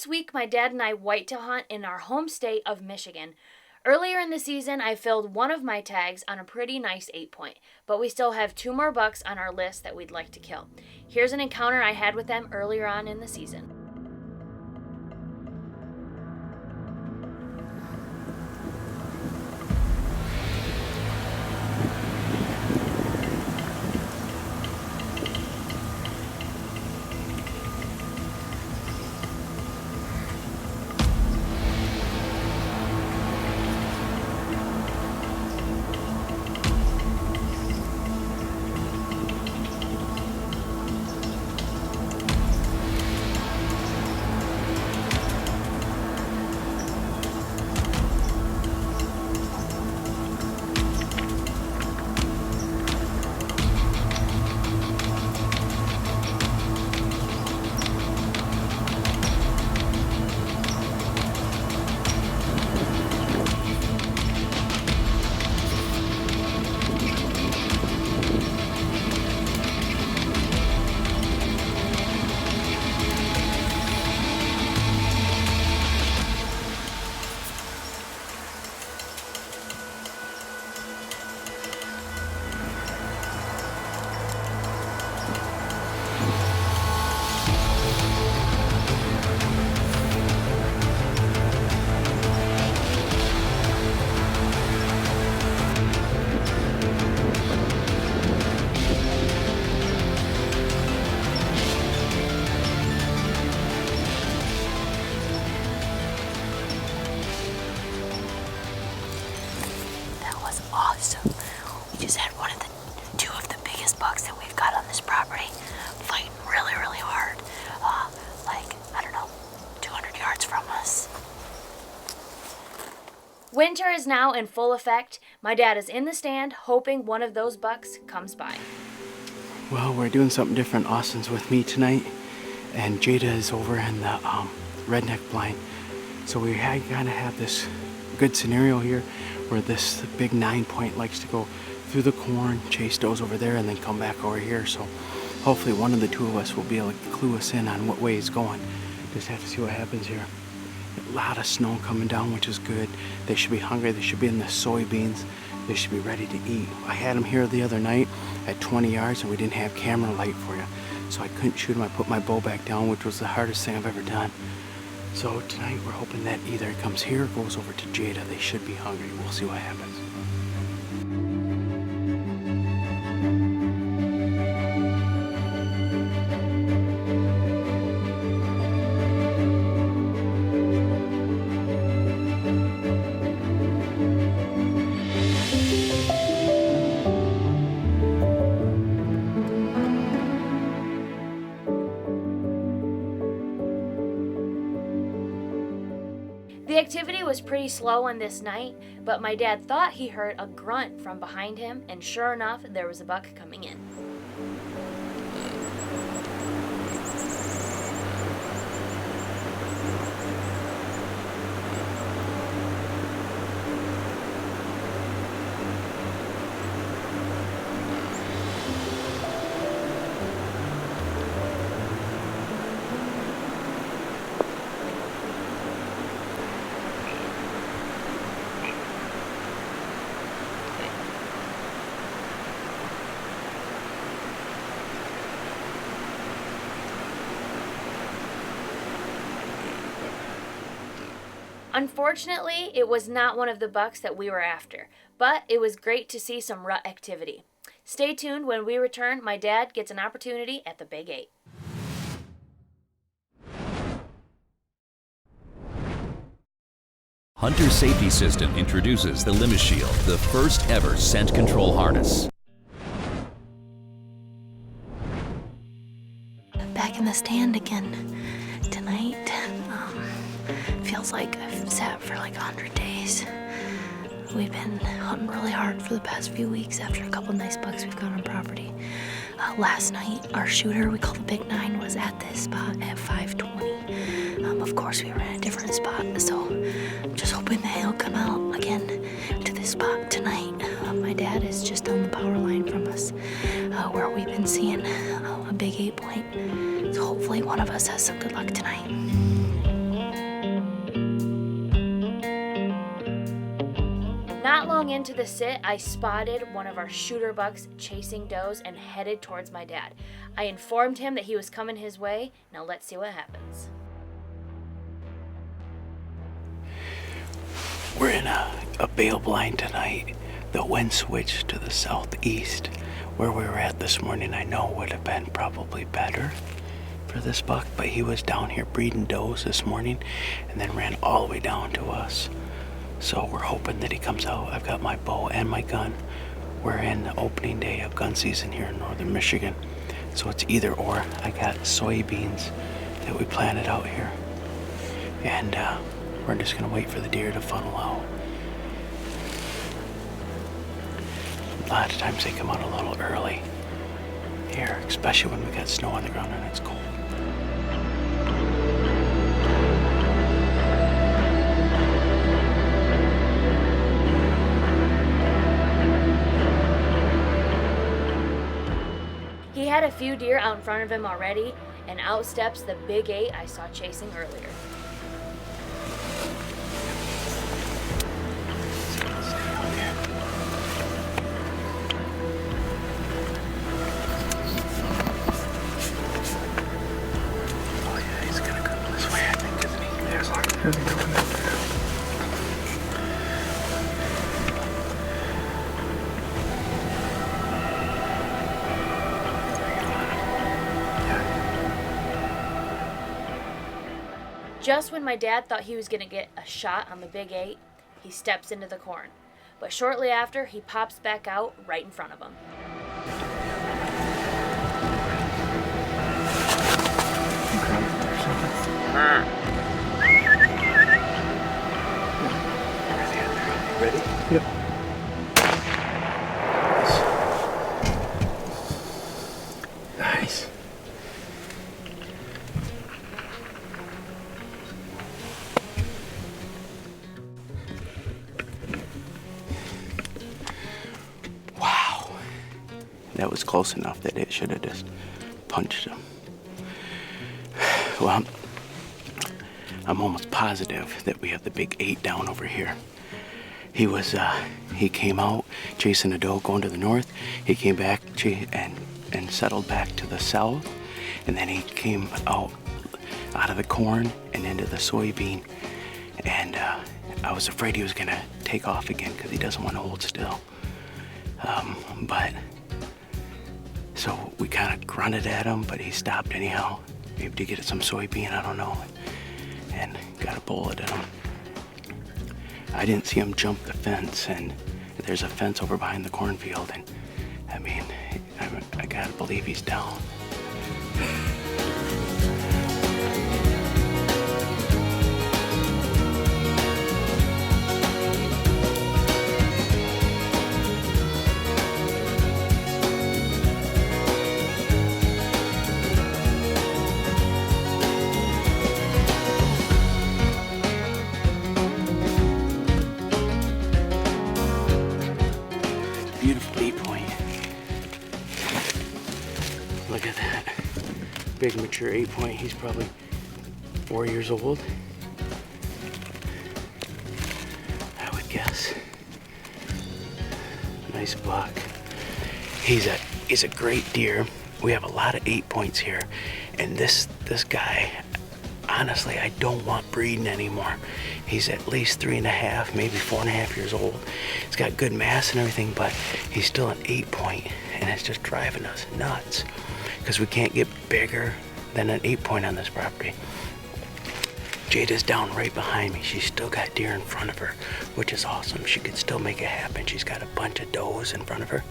This week, my dad and I whitetail hunt in our home state of Michigan. Earlier in the season, I filled one of my tags on a pretty nice 8-point, but we still have 2 more bucks on our list that we'd like to kill. Here's an encounter I had with them earlier on in the season. Awesome. We just had two of the biggest bucks that we've got on this property fighting really, really hard. I don't know, 200 yards from us. Winter is now in full effect. My dad is in the stand hoping one of those bucks comes by. Well, we're doing something different. Austin's with me tonight, and Jada is over in the redneck blind. So we kind of have this good scenario here where this big 9-point likes to go through the corn, chase does over there, and then come back over here. So hopefully one of the two of us will be able to clue us in on what way he's going. Just have to see what happens here. A lot of snow coming down, which is good. They should be hungry. They should be in the soybeans. They should be ready to eat. I had them here the other night at 20 yards, and we didn't have camera light for you. So I couldn't shoot them. I put my bow back down, which was the hardest thing I've ever done. So tonight we're hoping that either it comes here or goes over to Jada. They should be hungry. We'll see what happens. The activity was pretty slow on this night, but my dad thought he heard a grunt from behind him, and sure enough, there was a buck coming in. Unfortunately, it was not one of the bucks that we were after, but it was great to see some rut activity. Stay tuned. When we return, my dad gets an opportunity at the Big 8. Hunter Safety System introduces the Limit Shield, the first ever scent control harness. Back in the stand again tonight. Feels like I've sat for like 100 days. We've been hunting really hard for the past few weeks after a couple nice bucks we've got on property. Last night, our shooter, we call the Big 9, was at this spot at 5:20. Of course, we were in a different spot, so I'm just hoping that he'll come out again to this spot tonight. My dad is just on the power line from us, where we've been seeing a big 8-point. So hopefully one of us has some good luck tonight. Not long into the sit, I spotted one of our shooter bucks chasing does and headed towards my dad. I informed him that he was coming his way. Now let's see what happens. We're in a bale blind tonight. The wind switched to the southeast. Where we were at this morning, I know would have been probably better for this buck, but he was down here breeding does this morning and then ran all the way down to us. So we're hoping that he comes out. I've got my bow and my gun. We're in the opening day of gun season here in northern Michigan. So it's either or. I got soybeans that we planted out here. And we're just gonna wait for the deer to funnel out. A lot of times they come out a little early here, especially when we got snow on the ground and it's cold. He had a few deer out in front of him already, and out steps the big 8 I saw chasing earlier. Just when my dad thought he was going to get a shot on the big 8, he steps into the corn. But shortly after, he pops back out right in front of him. Ready? Yep. Nice. Wow. That was close enough that it should have just punched him. Well, I'm almost positive that we have the big 8 down over here. He came out chasing a doe going to the north. He came back and settled back to the south. And then he came out of the corn and into the soybean. And I was afraid he was gonna take off again because he doesn't want to hold still. But so we kind of grunted at him, but he stopped anyhow. Maybe to get at some soybean, I don't know. And got a bullet in him. I didn't see him jump the fence, and there's a fence over behind the cornfield, and I mean, I gotta believe he's down. Beautiful 8-point. Look at that. Big mature 8-point. He's probably 4 years old, I would guess. Nice buck. He's a great deer. We have a lot of 8-points here, and this guy, honestly, I don't want breeding anymore. He's at least 3.5, maybe 4.5 years old. He's got good mass and everything, but he's still an 8-point, and it's just driving us nuts because we can't get bigger than an 8-point on this property. Jada's down right behind me. She's still got deer in front of her, which is awesome. She could still make it happen. She's got a bunch of does in front of her.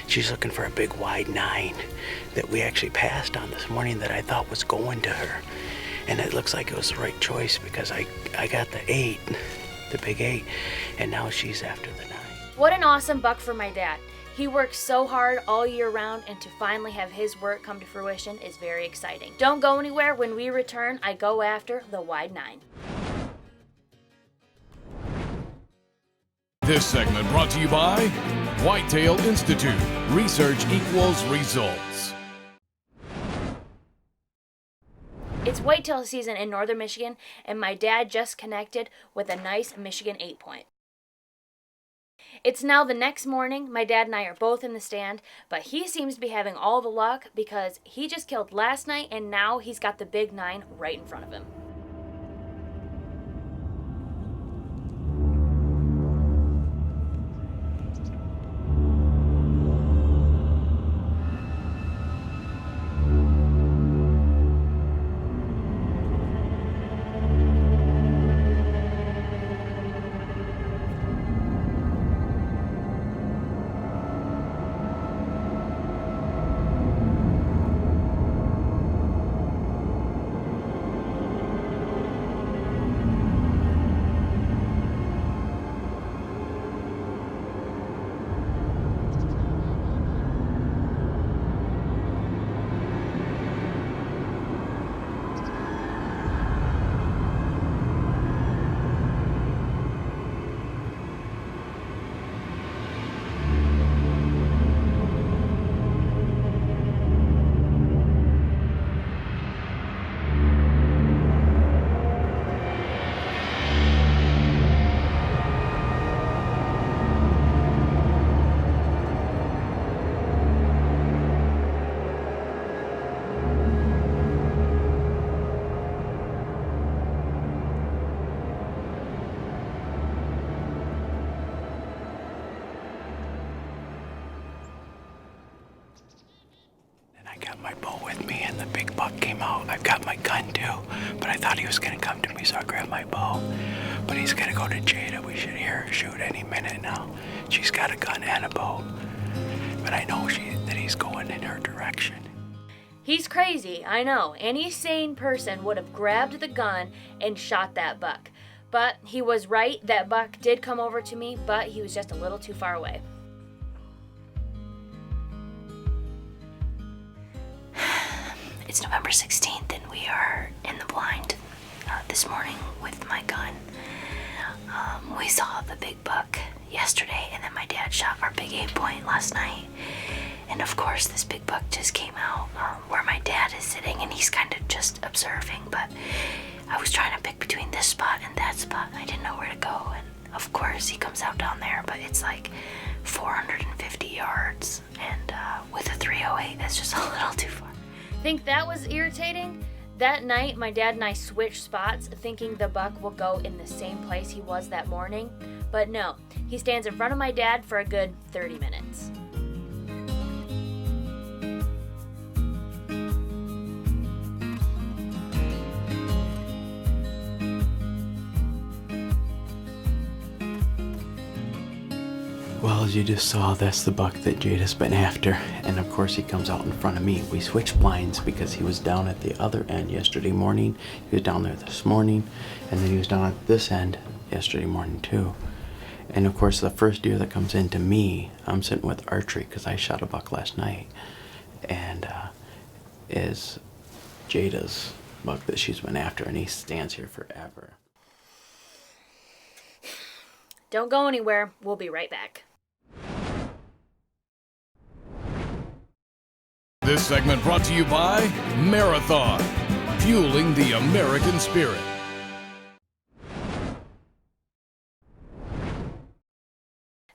She's looking for a big wide 9 that we actually passed on this morning that I thought was going to her. And it looks like it was the right choice because I got the 8, the big 8, and now she's after the 9. What an awesome buck for my dad. He works so hard all year round, and to finally have his work come to fruition is very exciting. Don't go anywhere. When we return, I go after the wide 9. This segment brought to you by Whitetail Institute. Research equals results. It's whitetail season in northern Michigan, and my dad just connected with a nice Michigan 8-point. It's now the next morning. My dad and I are both in the stand, but he seems to be having all the luck because he just killed last night and now he's got the big 9 right in front of him. I got my bow with me and the big buck came out. I've got my gun too, but I thought he was gonna come to me, so I grabbed my bow. But he's gonna go to Jada. We should hear her shoot any minute now. She's got a gun and a bow, but I know that he's going in her direction. He's crazy, I know. Any sane person would have grabbed the gun and shot that buck. But he was right, that buck did come over to me, but he was just a little too far away. It's November 16th and we are in the blind this morning with my gun. We saw the big buck yesterday and then my dad shot our big 8-point last night. And of course this big buck just came out where my dad is sitting and he's kind of just observing, but I was trying to pick between this spot and that spot. I didn't know where to go, and of course he comes out down there, but it's like 450 yards and with a 308 that's just a little too far. Think that was irritating? That night, my dad and I switched spots, thinking the buck will go in the same place he was that morning. But no, he stands in front of my dad for a good 30 minutes. Well, as you just saw, that's the buck that Jada's been after. And of course he comes out in front of me. We switched blinds because he was down at the other end yesterday morning. He was down there this morning. And then he was down at this end yesterday morning too. And of course the first deer that comes into me, I'm sitting with archery because I shot a buck last night. And is Jada's buck that she's been after, and he stands here forever. Don't go anywhere. We'll be right back. This segment brought to you by Marathon, fueling the American spirit.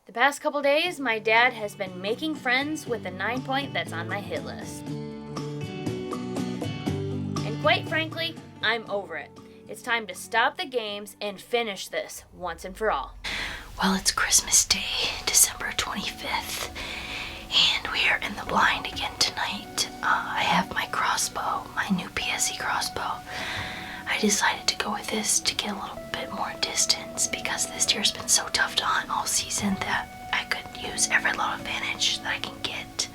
The past couple days, my dad has been making friends with the 9-point that's on my hit list. And quite frankly, I'm over it. It's time to stop the games and finish this once and for all. Well, it's Christmas Day, December 25th, and we are in the blind again tonight. I have my crossbow, my new PSE crossbow. I decided to go with this to get a little bit more distance because this deer's been so tough to hunt all season that I could use every little advantage that I can get.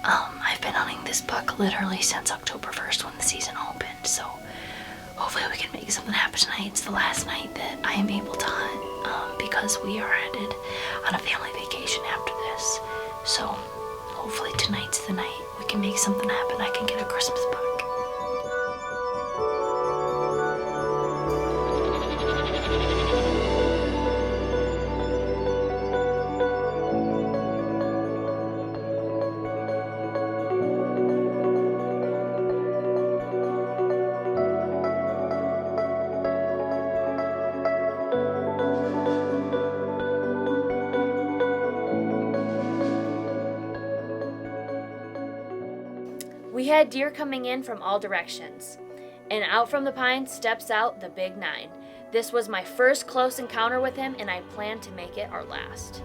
I've been hunting this buck literally since October 1st when the season opened, so hopefully we can make something happen tonight. It's the last night that I am able to hunt because we are headed on a family vacation after this. So hopefully tonight's the night we can make something happen. I can get a Christmas buck. had deer coming in from all directions. And out from the pines steps out the Big 9. This was my first close encounter with him, and I plan to make it our last.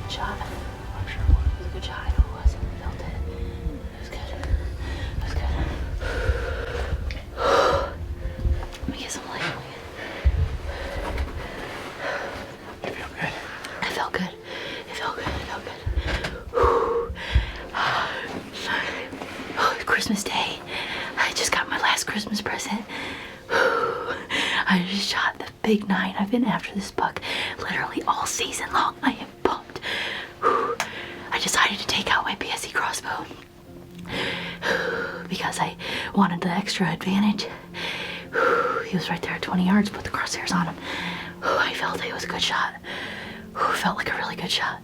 Shot. I'm sure it was a good shot. I know it was. I felt it. It was good. It was good. Let me get some light. You feel good? I felt good. It felt good. It felt good. Oh, Christmas Day. I just got my last Christmas present. I just shot the Big 9. I've been after this buck literally all season long. I am pumped. I decided to take out my PSE crossbow because I wanted the extra advantage. He was right there at 20 yards, put the crosshairs on him. I felt it was a good shot. Felt like a really good shot.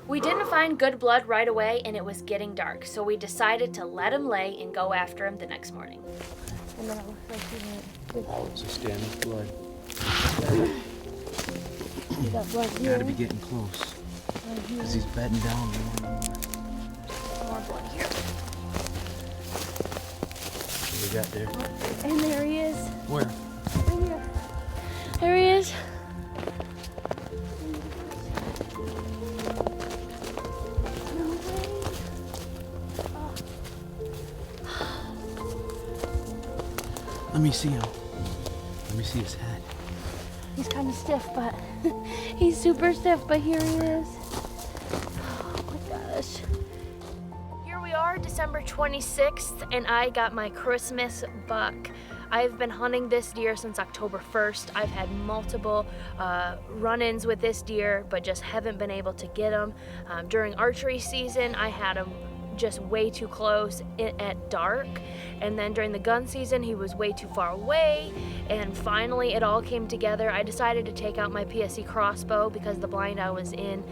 We didn't find good blood right away, and it was getting dark, so we decided to let him lay and go after him the next morning. And then it looks like he went. Oh, it's just standing blood. You got blood You here. gotta be getting close. Because he's bedding down. More blood here. What do we got there? And there he is. Where? Right here. There he is. No way. Let me see him. Let me see his head. He's kind of stiff, but he's super stiff, but here he is. Oh my gosh. Here we are, December 26th, and I got my Christmas buck. I've been hunting this deer since October 1st. I've had multiple run-ins with this deer, but just haven't been able to get him. During archery season, I had him just way too close at dark, and then during the gun season he was way too far away, and finally it all came together. I decided to take out my PSE crossbow because the blind I was in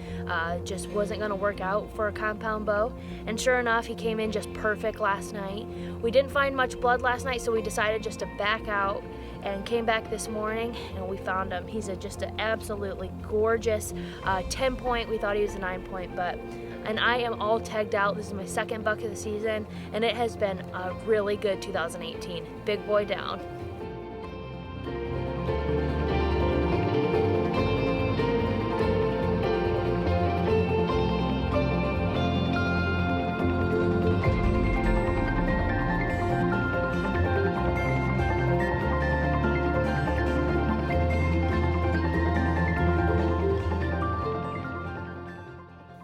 just wasn't going to work out for a compound bow, and sure enough he came in just perfect last night. We didn't find much blood last night, so we decided just to back out and came back this morning and we found him. He's just an absolutely gorgeous 10 point. We thought he was a 9 point, and I am all tagged out. This is my second buck of the season, and it has been a really good 2018. Big boy down.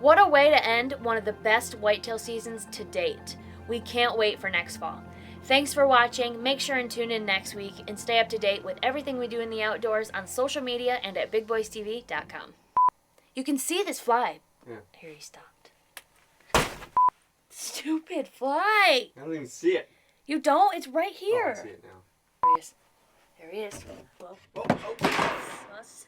What a way to end one of the best whitetail seasons to date. We can't wait for next fall. Thanks for watching. Make sure and tune in next week and stay up to date with everything we do in the outdoors on social media and at bigboystv.com. You can see this fly. Yeah. Here he stopped. Stupid fly. I don't even see it. You don't? It's right here. Oh, I see it now. There he is. There he is. Whoa. Oh. Sus.